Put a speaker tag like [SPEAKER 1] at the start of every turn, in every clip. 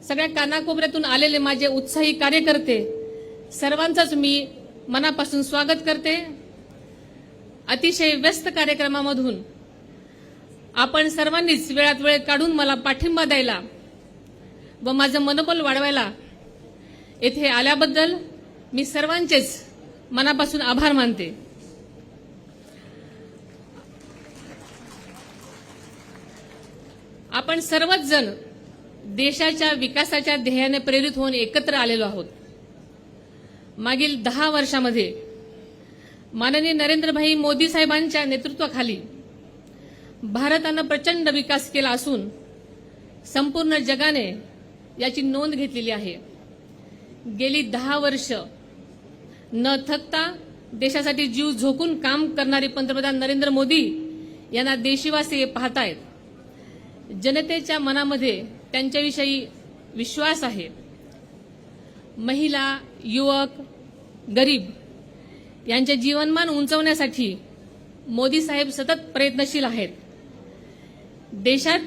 [SPEAKER 1] सगळ्या कानाकोपऱ्यातून आलेले माझे उत्साही कार्यकर्ते सर्वांचंच मी मनापासून स्वागत करते। अतिशय व्यस्त कार्यक्रमामधून आपण सर्वांनीच वेळात वेळ काढून मला पाठिंबा द्यायला व माझं मनोबल वाढवायला येथे आल्याबद्दल मी सर्वांचेच मनापासून आभार मानते। आपण सर्वच जण देशाच्या विकासाच्या ध्येयाने प्रेरित होऊन एकत्र आलेलो आहोत। मागील 10 वर्षामध्ये माननीय नरेंद्रभाई मोदी साहेबांच्या नेतृत्वाखाली भारताने प्रचंड विकास केला असून संपूर्ण जगाने याची नोंद घेतलेली आहे। गेली 10 वर्ष न थकता देशासाठी जीव झोकून काम करणारे पंतप्रधान नरेंद्र मोदी यांना देशवासी पाहतायत। जनतेच्या मनामध्ये त्यांच्याविषयी विश्वास आहे। महिला, युवक, गरीब यांचे जीवनमान उंचावण्यासाठी मोदी साहेब सतत प्रयत्नशील आहेत। देशात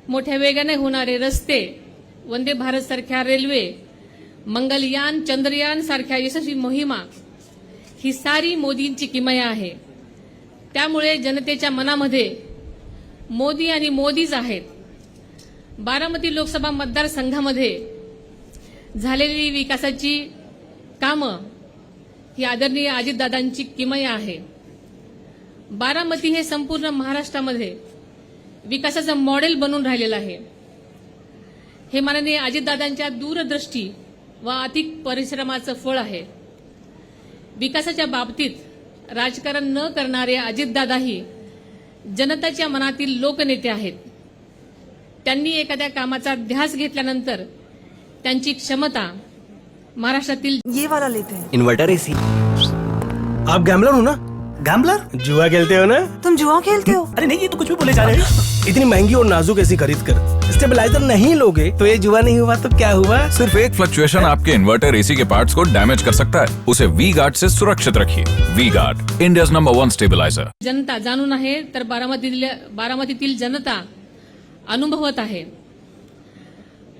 [SPEAKER 1] मोठ्या वेगाने होणारे रस्ते, वंदे भारत सारख्या रेल्वे, मंगलयान, चंद्रयान सारख्या यशस्वी मोहिमा ही सारी मोदींची किमया आहे। त्यामुळे जनतेच्या मनामध्ये मोदी आणि मोदीच आहेत। बारामती लोकसभा मतदारसंघामध्ये झालेली विकासाची कामं ही आदरणीय अजितदादांची किमया आहे। बारामती हे संपूर्ण महाराष्ट्रामध्ये विकासाचं मॉडेल बनून राहिलेलं आहे। हे माननीय अजितदादांच्या दूरदृष्टी व अतिक परिश्रमाचं फळ आहे। विकासाच्या बाबतीत राजकारण न करणारे अजितदादाही जनताच्या मनातील लोकनेते आहेत। त्यांनी एखाद्या कामाचा ध्यास घेतल्यानंतर त्यांची क्षमता महाराष्ट्रातील
[SPEAKER 2] ये वाला लेते हैं।
[SPEAKER 3] Inverter AC. आप गैम्बलर हो ना?
[SPEAKER 4] गैम्बलर?
[SPEAKER 3] जुआ खेलते हो ना?
[SPEAKER 2] तुम जुआ खेलते हो?
[SPEAKER 4] अरे नहीं, ये तो कुछ भी बोले जा रहे हैं।
[SPEAKER 3] इतनी महंगी और नाजुक एसी खरीद कर स्टेबलाइजर नहीं लोगे तो ये जुआ नहीं हुआ तो क्या हुआ?
[SPEAKER 5] सिर्फ एक फ्लक्चुएशन आपके इन्वर्टर एसी के पार्ट्स को डैमेज कर सकता है। उसे वी गार्ड से सुरक्षित रखिए। V guard, India's number 1 stabiliser.
[SPEAKER 1] जनता जाणून आहे तर बारामतीतील जनता अनुभवत आहे।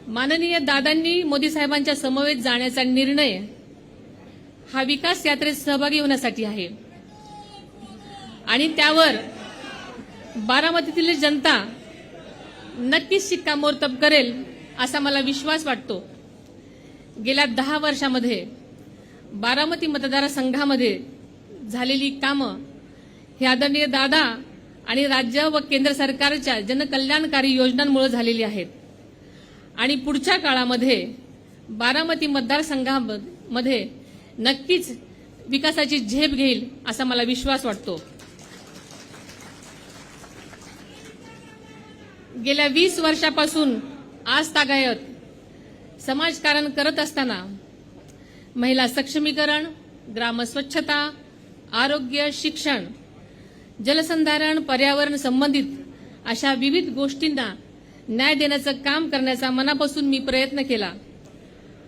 [SPEAKER 1] माननीय दादांनी मोदी साहेबांच्या समवेत जाण्याचा निर्णय हा विकास यात्रेत सहभागी होण्यासाठी आहे आणि त्यावर बारामतीतील जनता नक्कीच शिक्कामोर्तब करेल असा मला विश्वास वाटतो। गेल्या 10 वर्षामध्ये बारामती मतदारसंघामध्ये झालेली कामं ही आदरणीय दादा आणि राज्य व केंद्र सरकारच्या जनकल्याणकारी योजनांमुळे झालेली आहेत आणि पुढच्या काळामध्ये बारामती मतदारसंघामध्ये नक्कीच विकासाची झेप घेईल असा मला विश्वास वाटतो। गेल्या 20 वर्षापासून आज तागायत समाजकारण करत असताना महिला सक्षमीकरण, ग्रामस्वच्छता, आरोग्य, शिक्षण, जलसंधारण, पर्यावरण संबंधित अशा विविध गोष्टींना न्याय देण्याचं काम करण्याचा मनापासून मी प्रयत्न केला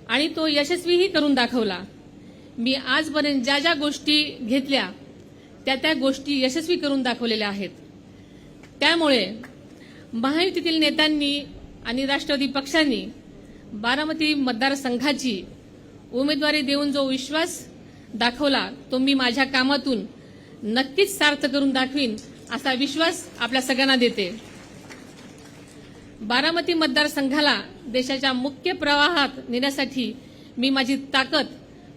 [SPEAKER 1] आणि तो यशस्वीही करून दाखवला। मी आजपर्यंत ज्या ज्या गोष्टी घेतल्या त्या गोष्टी यशस्वी करून दाखवलेल्या आहेत। त्यामुळे महायुतीतील नेत्यांनी आणि राष्ट्रवादी पक्षांनी बारामती मतदारसंघाची उमेदवारी देऊन जो विश्वास दाखवला तो मी माझ्या कामातून नक्कीच सार्थ करून दाखवीन असा विश्वास आपल्या सगळ्यांना देते। बारामती मतदारसंघाला देशाच्या मुख्य प्रवाहात नेण्यासाठी मी माझी ताकद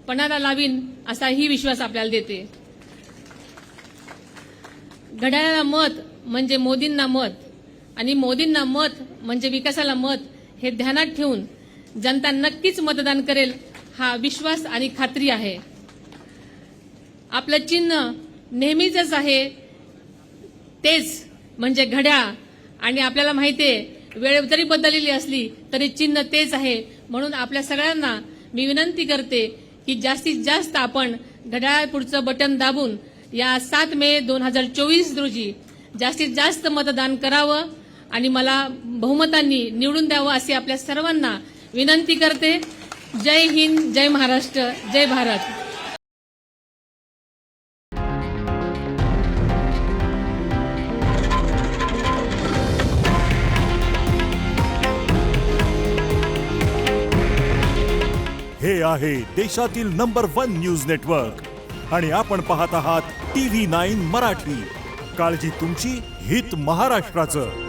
[SPEAKER 1] पणाला लावीन असाही विश्वास आपल्याला देते। घड्याळाला मत म्हणजे मोदींना मत आणि मोदींना मत म्हणजे विकासाला मत हे ध्यानात ठेवून जनता नक्कीच मतदान करेल हा विश्वास आणि खात्री आहे। आपलं चिन्ह नेहमीच आहे तेच म्हणजे घड्याळ आणि आपल्याला माहितीये वेळ जरी बदललेली असली तरी चिन्ह तेच आहे। म्हणून आपल्या सगळ्यांना मी विनंती करते की जास्तीत जास्त आपण घड्याळ पुढचं बटन दाबून या 7 मे 2024 रोजी जास्तीत जास्त मतदान करावं आणि मला बहुमतांनी निवडून द्यावं अशी आपल्या सर्वांना विनंती करते। जय हिंद, जय महाराष्ट्र, जय भारत।
[SPEAKER 6] हे आहे देशातील नंबर 1 न्यूज नेटवर्क आणि आपण पाहत आहात TV9 मराठी. काळजी तुमची, हित महाराष्ट्राचं.